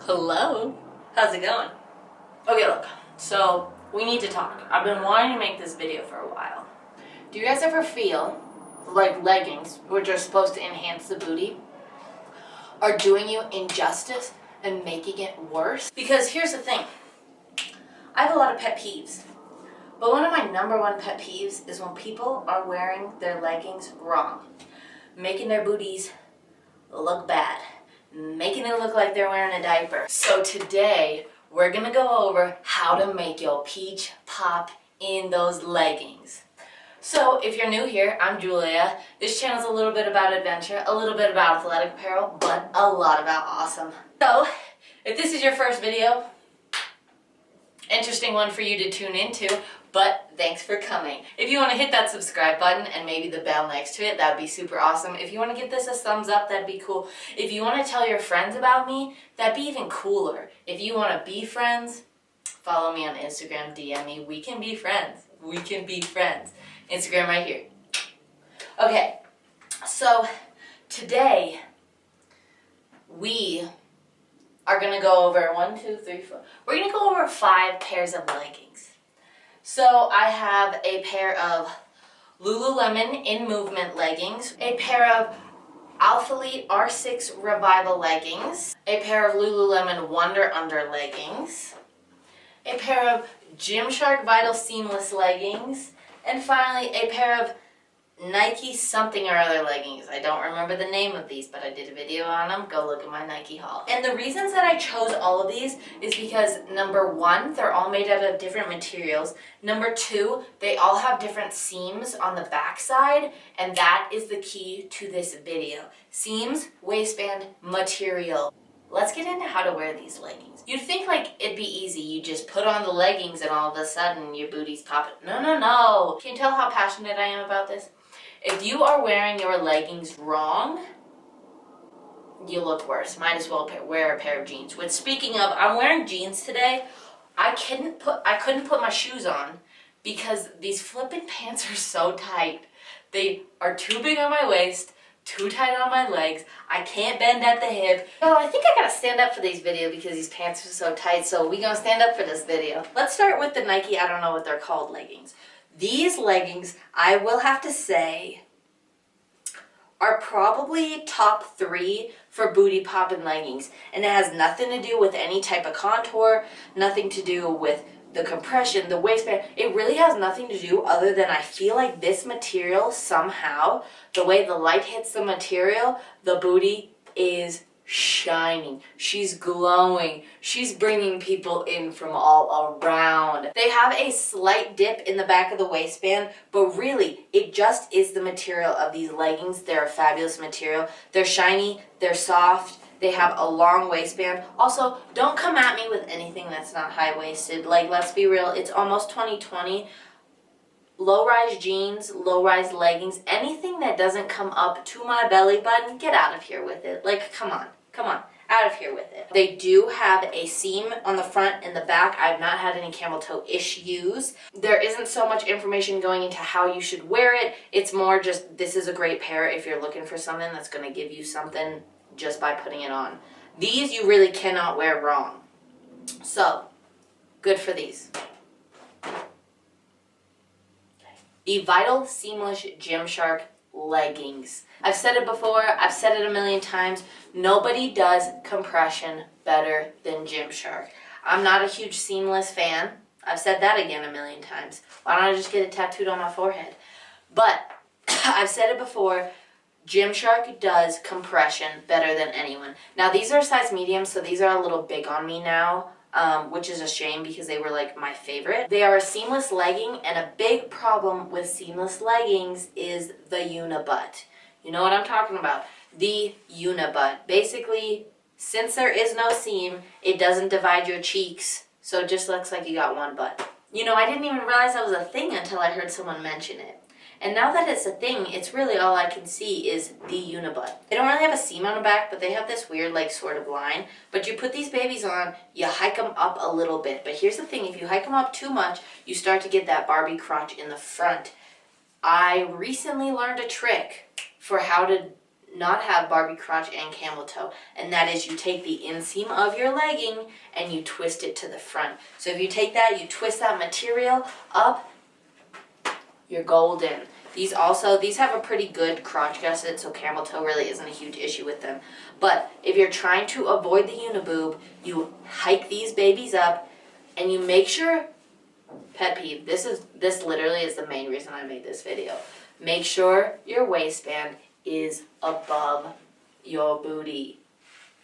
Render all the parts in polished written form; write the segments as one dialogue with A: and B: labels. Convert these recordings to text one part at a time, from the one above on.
A: Hello. How's it going? Okay, look. So, we need to talk. I've been wanting to make this video for a while. Do you guys ever feel like leggings, which are supposed to enhance the booty, are doing you injustice and making it worse? Because here's the thing. I have a lot of pet peeves. But one of my #1 pet peeves is when people are wearing their leggings wrong. Making their booties look bad. Making it look like they're wearing a diaper. So today, we're gonna go over how to make your peach pop in those leggings. So if you're new here, I'm Julia. This channel's a little bit about adventure, a little bit about athletic apparel, but a lot about awesome. So, if this is your first video, interesting one for you to tune into, but thanks for coming. If you want to hit that subscribe button and maybe the bell next to it, that would be super awesome. If you want to give this a thumbs up, that'd be cool. If you want to tell your friends about me, that'd be even cooler. If you want to be friends, follow me on Instagram, DM me. We can be friends. We can be friends. Instagram right here. Okay, so today we are going to go over 1, 2, 3, 4. We're going to go over 5 pairs of leggings. So I have a pair of Lululemon In Movement leggings, a pair of Alphalete R6 Revival leggings, a pair of Lululemon Wunder under leggings, a pair of Gymshark Vital Seamless leggings, and finally a pair of Nike something or other leggings. I don't remember the name of these, but I did a video on them. Go look at my Nike haul. And the reasons that I chose all of these is because #1, they're all made out of different materials. #2, they all have different seams on the back side, and that is the key to this video. Seams, waistband, material. Let's get into how to wear these leggings. You'd think like it'd be easy. You just put on the leggings and all of a sudden your booty's popping. No, no, no. Can you tell how passionate I am about this? If you are wearing your leggings wrong, you look worse. Might as well wear a pair of jeans. Which, speaking of, I'm wearing jeans today. I couldn't put my shoes on because these flippin' pants are so tight. They are too big on my waist, too tight on my legs. I can't bend at the hip. Well, I think I gotta stand up for these videos because these pants are so tight. So we gonna stand up for this video. Let's start with the Nike, I don't know what they're called, leggings. These leggings, I will have to say, are probably top 3 for booty poppin' leggings. And it has nothing to do with any type of contour, nothing to do with the compression, the waistband. It really has nothing to do other than I feel like this material somehow, the way the light hits the material, the booty is shining. She's glowing. She's bringing people in from all around. They have a slight dip in the back of the waistband, but really, it just is the material of these leggings. They're a fabulous material. They're shiny, they're soft, they have a long waistband. Also, don't come at me with anything that's not high-waisted. Like, let's be real, it's almost 2020. Low-rise jeans, low-rise leggings, anything that doesn't come up to my belly button, get out of here with it. Like, come on, out of here with it. They do have a seam on the front and the back. I've not had any camel toe issues. There isn't so much information going into how you should wear it. It's more just, this is a great pair if you're looking for something that's gonna give you something just by putting it on. These you really cannot wear wrong. So, good for these. The Vital Seamless Gymshark leggings. I've said it before, I've said it a million times, nobody does compression better than Gymshark. I'm not a huge seamless fan. I've said that again a million times. Why don't I just get it tattooed on my forehead? But, I've said it before, Gymshark does compression better than anyone. Now these are size medium, so these are a little big on me now. Which is a shame because they were like my favorite. They are a seamless legging, and a big problem with seamless leggings is the unibutt. You know what I'm talking about? The unibutt. Basically, since there is no seam, it doesn't divide your cheeks, so it just looks like you got one butt. You know, I didn't even realize that was a thing until I heard someone mention it. And now that it's a thing, it's really all I can see is the unibutt. They don't really have a seam on the back, but they have this weird, like, sort of line. But you put these babies on, you hike them up a little bit. But here's the thing, if you hike them up too much, you start to get that Barbie crotch in the front. I recently learned a trick for how to not have Barbie crotch and camel toe, and that is you take the inseam of your legging and you twist it to the front. So if you take that, you twist that material up, you're golden. These have a pretty good crotch gusset, so camel toe really isn't a huge issue with them. But if you're trying to avoid the uniboob, you hike these babies up and you make sure, pet peeve, this literally is the main reason I made this video. Make sure your waistband is above your booty.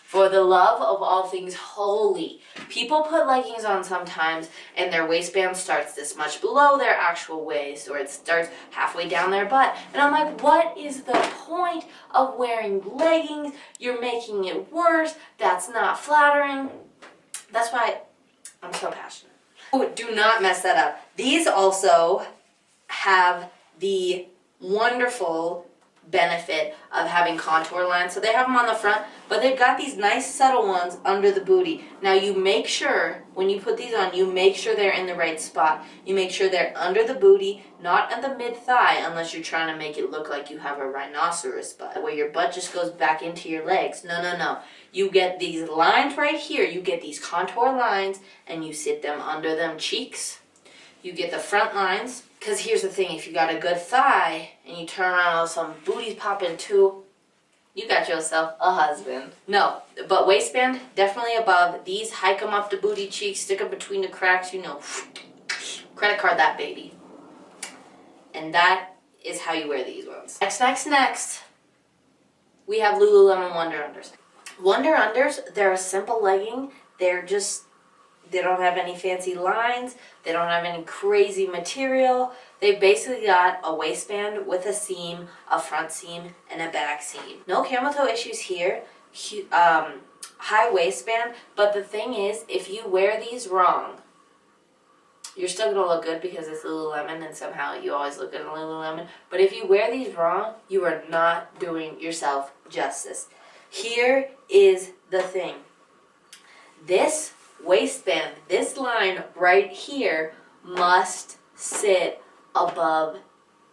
A: For the love of all things holy. People put leggings on sometimes and their waistband starts this much below their actual waist, or it starts halfway down their butt. And I'm like, what is the point of wearing leggings? You're making it worse. That's not flattering. That's why I'm so passionate. Oh, do not mess that up. These also have the wonderful benefit of having contour lines. So they have them on the front, but they've got these nice subtle ones under the booty. Now you make sure, when you put these on, you make sure they're in the right spot. You make sure they're under the booty, not at the mid-thigh, unless you're trying to make it look like you have a rhinoceros butt, where your butt just goes back into your legs. No, no, no. You get these lines right here. You get these contour lines, and you sit them under them cheeks. You get the front lines. Because here's the thing, if you got a good thigh and you turn around and some booties popping too, you got yourself a husband. No, but waistband, definitely above. These, hike them up the booty cheeks, stick them between the cracks, you know. Credit card that baby. And that is how you wear these ones. Next. We have Lululemon Wunder Unders. Wunder Unders, they're a simple legging. They don't have any fancy lines. They don't have any crazy material. They've basically got a waistband with a seam, a front seam, and a back seam. No camel toe issues here. High waistband, but the thing is, if you wear these wrong, you're still going to look good because it's Lululemon and somehow you always look good in Lululemon. But if you wear these wrong, you are not doing yourself justice. Here is the thing. This waistband, this line right here, must sit above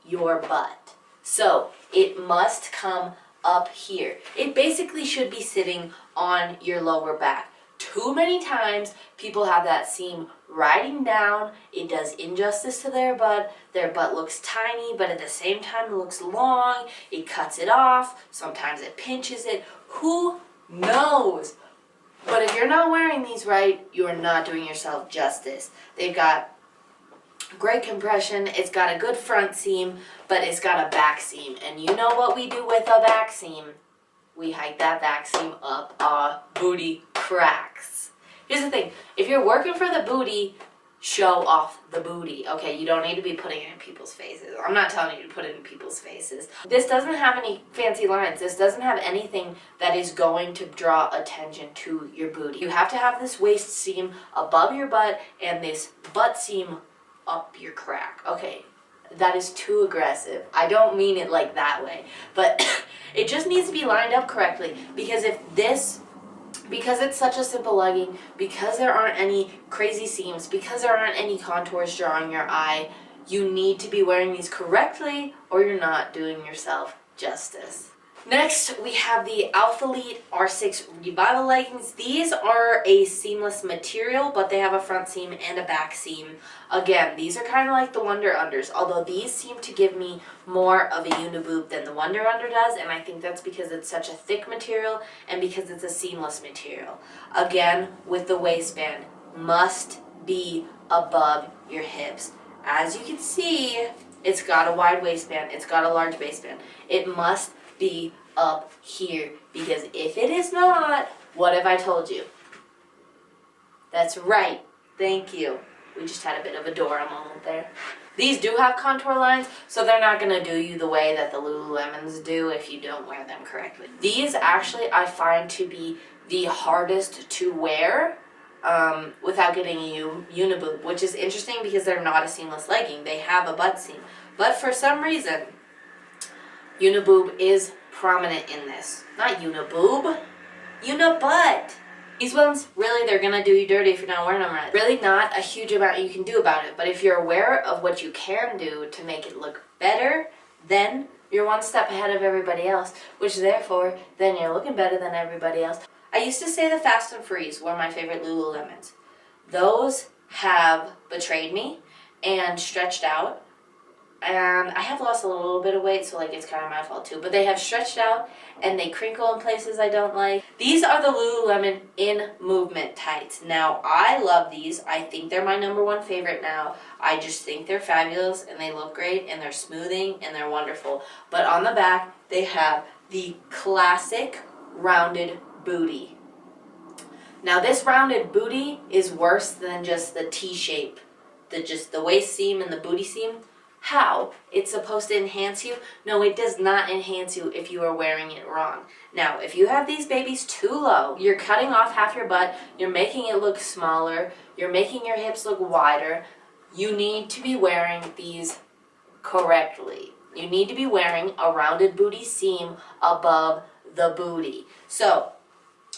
A: your butt. So it must come up here. It basically should be sitting on your lower back. Too many times people have that seam riding down. It does injustice to their butt. Their butt looks tiny, but at the same time it looks long. It cuts it off. Sometimes it pinches it. Who knows? But if you're not wearing these right, you are not doing yourself justice. They've got great compression. It's got a good front seam, but it's got a back seam. And you know what we do with a back seam? We hike that back seam up our booty cracks. Here's the thing. If you're working for the booty, show off the booty. Okay, you don't need to be putting it in people's faces. I'm not telling you to put it in people's faces. This doesn't have any fancy lines. This doesn't have anything that is going to draw attention to your booty. You have to have this waist seam above your butt and this butt seam up your crack. Okay, that is too aggressive. I don't mean it like that way, but it just needs to be lined up correctly, because because it's such a simple legging, because there aren't any crazy seams, because there aren't any contours drawing your eye, you need to be wearing these correctly or you're not doing yourself justice. Next, we have the Alphalete R6 Revival leggings. These are a seamless material, but they have a front seam and a back seam. Again, these are kind of like the Wunder Unders, although these seem to give me more of a uniboob than the Wunder Under does, and I think that's because it's such a thick material and because it's a seamless material. Again, with the waistband, must be above your hips. As you can see, it's got a wide waistband, it's got a large waistband. It must be up here, because if it is not, what have I told you? That's right. Thank you. We just had a bit of a Dora moment there. These do have contour lines, so they're not going to do you the way that the Lululemons do if you don't wear them correctly. These actually I find to be the hardest to wear without getting a uniboob, which is interesting because they're not a seamless legging. They have a butt seam. But for some reason, uniboob is prominent in this. Not uniboob, unibutt. These ones, really, they're going to do you dirty if you're not wearing them right. Really not a huge amount you can do about it, but if you're aware of what you can do to make it look better, then You're one step ahead of everybody else, which therefore, then you're looking better than everybody else. I used to say the Fast and Freeze were my favorite Lululemons. Those have betrayed me and stretched out. And I have lost a little bit of weight, so like it's kind of my fault too. But they have stretched out and they crinkle in places I don't like. These are the Lululemon In Movement tights. Now, I love these. I think they're my #1 favorite now. I just think they're fabulous and they look great and they're smoothing and they're wonderful. But on the back, they have the classic rounded booty. Now, this rounded booty is worse than just the T-shape, just the waist seam and the booty seam. How? It's supposed to enhance you? No, it does not enhance you if you are wearing it wrong. Now, if you have these babies too low, you're cutting off half your butt, you're making it look smaller, you're making your hips look wider, you need to be wearing these correctly. You need to be wearing a rounded booty seam above the booty. So,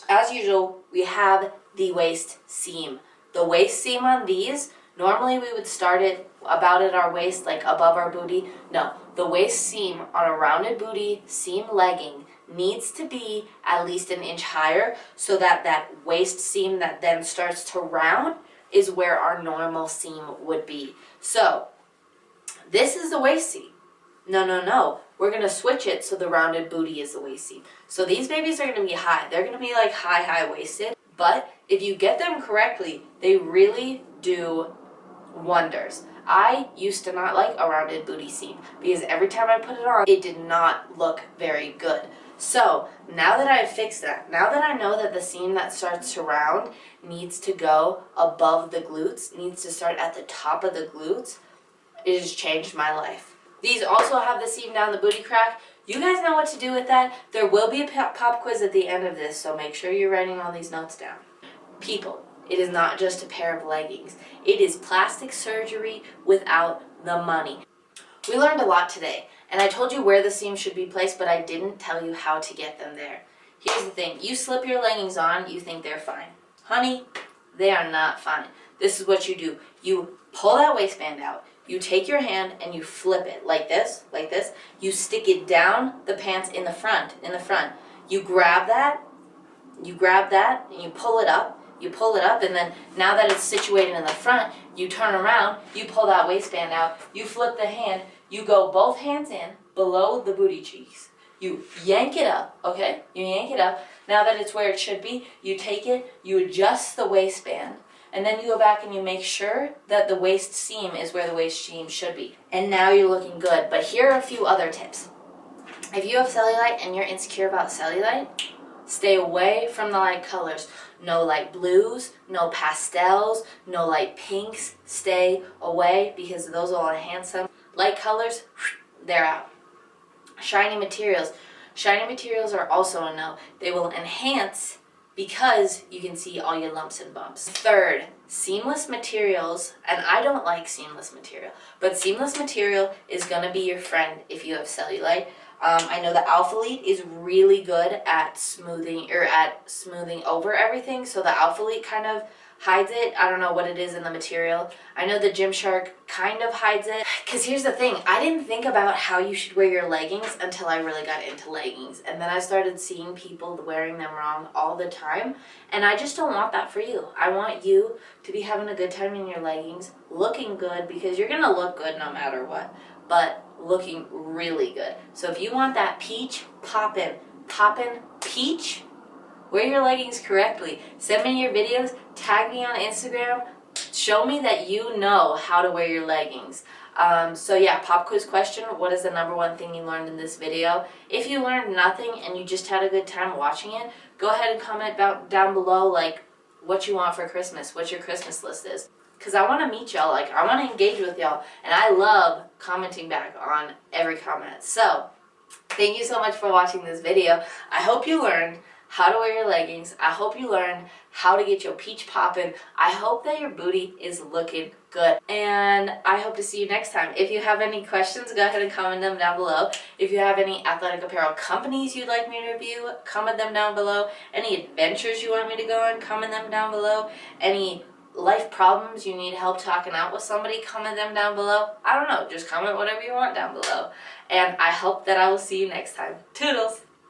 A: as usual, we have the waist seam. The waist seam on these, normally we would start it about at our waist, like above our booty. No, the waist seam on a rounded booty seam legging needs to be at least an inch higher so that that waist seam that then starts to round is where our normal seam would be. So, this is the waist seam. No. We're going to switch it so the rounded booty is the waist seam. So these babies are going to be high. They're going to be like high-waisted. But if you get them correctly, they really do wonders. I used to not like a rounded booty seam because every time I put it on, it did not look very good. So now that I've fixed that, now that I know that the seam that starts to round needs to go above the glutes, needs to start at the top of the glutes, it has changed my life. These also have the seam down the booty crack. You guys know what to do with that. There will be a pop quiz at the end of this, so make sure you're writing all these notes down. People, it is not just a pair of leggings. It is plastic surgery without the money. We learned a lot today, and I told you where the seam should be placed, but I didn't tell you how to get them there. Here's the thing. You slip your leggings on, you think they're fine. Honey, they are not fine. This is what you do. You pull that waistband out. You take your hand and you flip it like this. You stick it down the pants in the front. You grab that, and you pull it up. And then now that it's situated in the front, you turn around, you pull that waistband out, you flip the hand, you go both hands in below the booty cheeks. You yank it up, okay? You yank it up. Now that it's where it should be, you take it, you adjust the waistband, and then you go back and you make sure that the waist seam is where the waist seam should be. And now you're looking good. But here are a few other tips. If you have cellulite and you're insecure about cellulite, stay away from the light colors. No light blues, no pastels, no light pinks. Stay away because those will enhance them. Light colors, they're out. Shiny materials. Shiny materials are also a no. They will enhance because you can see all your lumps and bumps. Third, seamless materials, and I don't like seamless material, but seamless material is going to be your friend if you have cellulite. I know the Alphalete is really good at smoothing over everything, so the Alphalete kind of hides it. I don't know what it is in the material. I know the Gymshark kind of hides it. Because here's the thing, I didn't think about how you should wear your leggings until I really got into leggings. And then I started seeing people wearing them wrong all the time. And I just don't want that for you. I want you to be having a good time in your leggings, looking good, because you're going to look good no matter what. But looking really good. So if you want that peach poppin' peach, wear your leggings correctly. Send me your videos, tag me on Instagram, show me that you know how to wear your leggings. So yeah, pop quiz question, what is the #1 thing you learned in this video? If you learned nothing and you just had a good time watching it, go ahead and comment down below like what you want for Christmas, what your Christmas list is. Because I want to meet y'all, like I want to engage with y'all, and I love commenting back on every comment. So, thank you so much for watching this video. I hope you learned how to wear your leggings. I hope you learned how to get your peach poppin'. I hope that your booty is looking good. And I hope to see you next time. If you have any questions, go ahead and comment them down below. If you have any athletic apparel companies you'd like me to review, comment them down below. Any adventures you want me to go on, comment them down below. Any life problems you need help talking out with somebody, comment them down below. I don't know, just comment whatever you want down below. And I hope that I will see you next time. Toodles!